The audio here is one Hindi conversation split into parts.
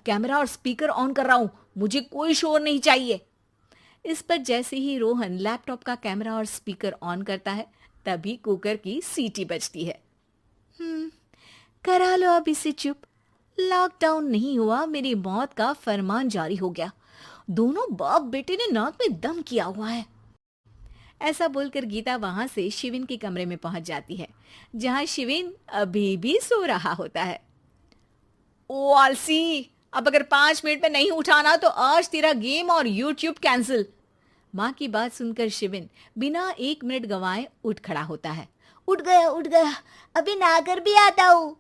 कैमरा और स्पीकर ऑन कर रहा हूं, मुझे कोई शोर नहीं चाहिए। इस पर जैसे ही रोहन लैपटॉप का कैमरा और स्पीकर ऑन करता है, तभी कुकर की सीटी बजती है। करा लो अब इसे चुप। लॉकडाउन नहीं हुआ, मेरी मौत का फरमान जारी हो गया। दोनों बाप बेटे ने नाक में दम किया हुआ है। ऐसा बोलकर गीता वहां से शिविन के कमरे में पहुंच जाती है, जहां शिविन अभी भी सो रहा होता है। ओ आलसी, अब अगर 5 मिनट में नहीं उठाना तो आज तेरा गेम और यूट्यूब कैंसिल। माँ की बात सुनकर शिविन बिना 1 मिनट गंवाए उठ खड़ा होता है। उठ गया, अभी नहाकर भी आता हूँ।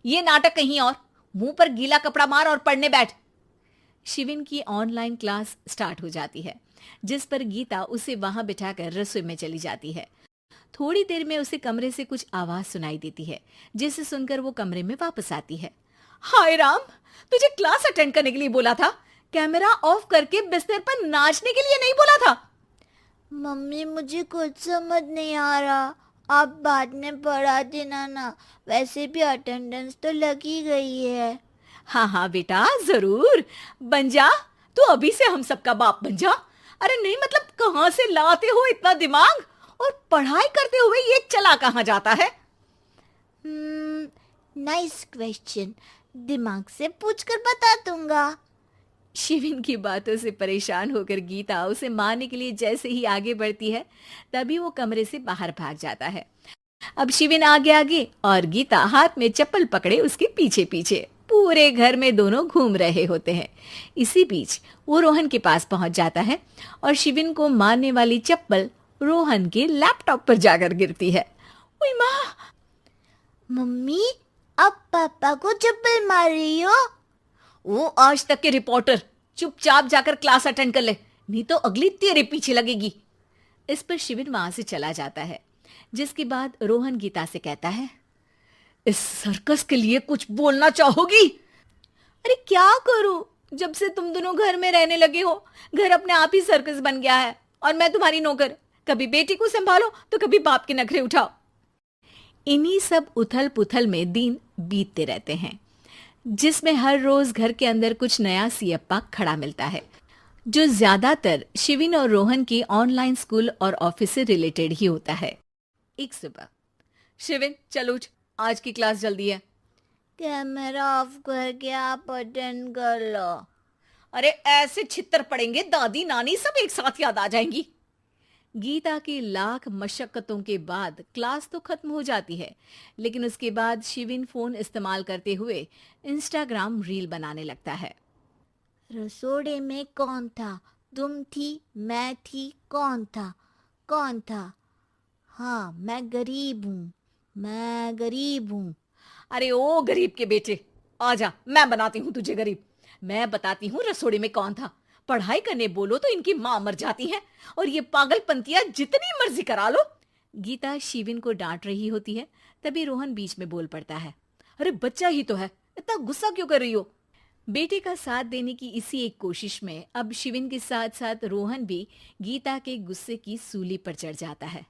ये नाटक कहीं और, मुंह पर गीला कपड़ा मार और पढ़ने बैठ। शिविन की ऑनलाइन क्लास स्टार्ट हो जाती है, जिस पर गीता उसे वहां बिठाकर रसोई में चली जाती है। थोड़ी देर में उसे कमरे से कुछ आवाज सुनाई देती है, जिसे सुनकर वो कमरे में वापस आती है। हाय राम, तुझे क्लास अटेंड करने के लिए बोला था, कैमरा ऑफ करके बिस्तर पर नाचने के लिए नहीं बोला था। मम्मी मुझे कुछ समझ नहीं आ रहा, आप बाद में पढ़ा देना ना, वैसे भी अटेंडेंस तो लगी गई है। हाँ हाँ बेटा, जरूर बन जा, तू अभी से हम सबका बाप बन जा। अरे नहीं मतलब कहाँ से लाते हो इतना दिमाग, और पढ़ाई करते हुए ये चला कहाँ जाता है। नाइस क्वेश्चन, दिमाग से पूछकर बता दूंगा। शिविन की बातों से परेशान होकर गीता उसे मारने के लिए जैसे ही आगे बढ़ती है, तभी वो कमरे से बाहर भाग जाता है। अब शिविन आगे आगे और गीता हाथ में चप्पल पकड़े उसके पीछे पीछे पूरे घर में दोनों घूम रहे होते हैं। इसी बीच वो रोहन के पास पहुंच जाता है और शिविन को मारने वाली चप्पल रोहन के लैपटॉप पर जाकर गिरती है। ओए माँ! मम्मी, अब पापा को चप्पल मार रही हो? वो आज तक के रिपोर्टर, चुपचाप जाकर क्लास अटेंड कर ले, नहीं तो अगली तेरे पीछे लगेगी। इस पर शिविन वहां से चला जाता है, जिसके बाद रोहन गीता से कहता है, इस सर्कस के लिए कुछ बोलना चाहोगी? अरे क्या करूं, जब से तुम दोनों घर में रहने लगे हो, घर अपने आप ही सर्कस बन गया है और मैं तुम्हारी नौकर। कभी बेटी को संभालो तो कभी बाप के नखरे उठाओ। इन्हीं सब उथल पुथल में दिन बीतते रहते हैं, जिसमें हर रोज घर के अंदर कुछ नया सियप्पा खड़ा मिलता है, जो ज्यादातर शिविन और रोहन के ऑनलाइन स्कूल और ऑफिस से रिलेटेड ही होता है। एक सुबह, शिविन चल उठ, आज की क्लास जल्दी है। कैमरा ऑफ करके आप अटेंड कर लो। अरे ऐसे छित्तर पड़ेंगे, दादी नानी सब एक साथ याद आ जाएंगी। गीता की लाख मशक्कतों के बाद क्लास तो खत्म हो जाती है, लेकिन उसके बाद शिविन फोन इस्तेमाल करते हुए इंस्टाग्राम रील बनाने लगता है। रसोड़े में कौन था? तुम थी, मैं थी, कौन था? कौन था? हाँ, मैं गरीब हूँ। अरे ओ गरीब के बेटे, आजा, मैं बनाती हूँ तुझे गरीब। मैं बताती हूँ रसोड़े में कौन था। पढ़ाई करने बोलो तो इनकी माँ मर जाती है, और ये पागलपंतियां जितनी मर्जी करा लो। गीता शिविन को डांट रही होती है, तभी रोहन बीच में बोल पड़ता है। अरे बच्चा ही तो है, इतना गुस्सा क्यों कर रही हो? बेटे का साथ देने की इसी एक कोशिश में अब शिविन के साथ साथ रोहन भी गीता के गुस्से की सूली पर चढ़ जाता है।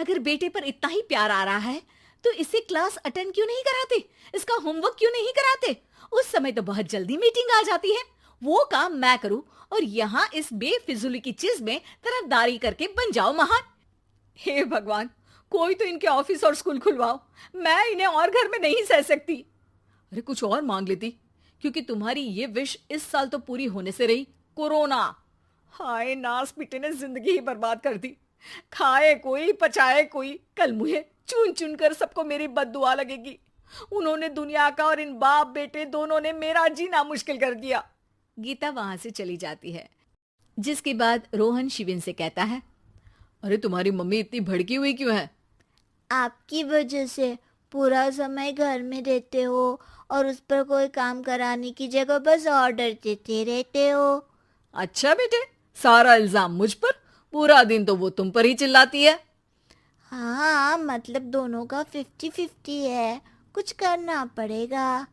अगर बेटे पर इतना ही प्यार आ रहा है तो इसे क्लास अटेंड क्यों नहीं कराते, इसका होमवर्क क्यों नहीं कराते? उस समय तो बहुत जल्दी मीटिंग आ जाती है, वो काम मैं करूं और यहाँ इस बेफिजुली की चीज में तरफदारी करके बन जाओ महान। हे भगवान, कोई तो इनके ऑफिस और स्कूल खुलवाओ, मैं इन्हें और घर में नहीं सह सकती। अरे कुछ और मांग लेती, क्योंकि तुम्हारी ये विश इस साल तो पूरी होने से रही, कोरोना। हाय नास बेटे ने जिंदगी ही बर्बाद कर दी। खाए कोई पचाए कोई, कल मुझे चुन चुन कर सबको मेरी बद्दुआ लगेगी। उन्होंने दुनिया का और इन बाप बेटे दोनों ने मेरा जीना मुश्किल कर दिया। गीता वहां से चली जाती है, जिसके बाद रोहन शिविन से कहता है, अरे तुम्हारी मम्मी इतनी भड़की हुई क्यों है? आपकी वजह से पूरा समय घर में रहते हो और उस पर कोई काम कराने की जगह बस ऑर्डर देते रहते हो। अच्छा बेटे, सारा इल्जाम मुझ पर, पूरा दिन तो वो तुम पर ही चिल्लाती है। हाँ, मतलब दोनों का 50-50 है, कुछ करना पड़ेगा।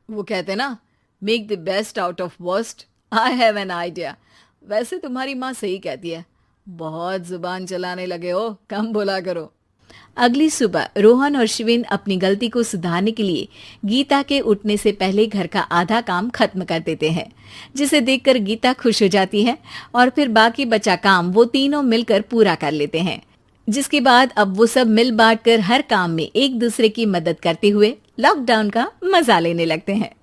वो कहते ना, make the best out of worst. I have an idea. वैसे तुम्हारी माँ सही कहती है, बहुत जुबान चलाने लगे हो, कम बोला करो। अगली सुबह रोहन और शिवेन अपनी गलती को सुधारने के लिए गीता के उठने से पहले घर का आधा काम खत्म कर देते हैं, जिसे देखकर गीता खुश हो जाती है और फिर बाकी बचा काम वो तीनों मिलकर पूरा कर लेते हैं। जिसके बाद अब वो सब मिल बांट कर हर काम में एक दूसरे की मदद करते हुए लॉकडाउन का मजा लेने लगते हैं।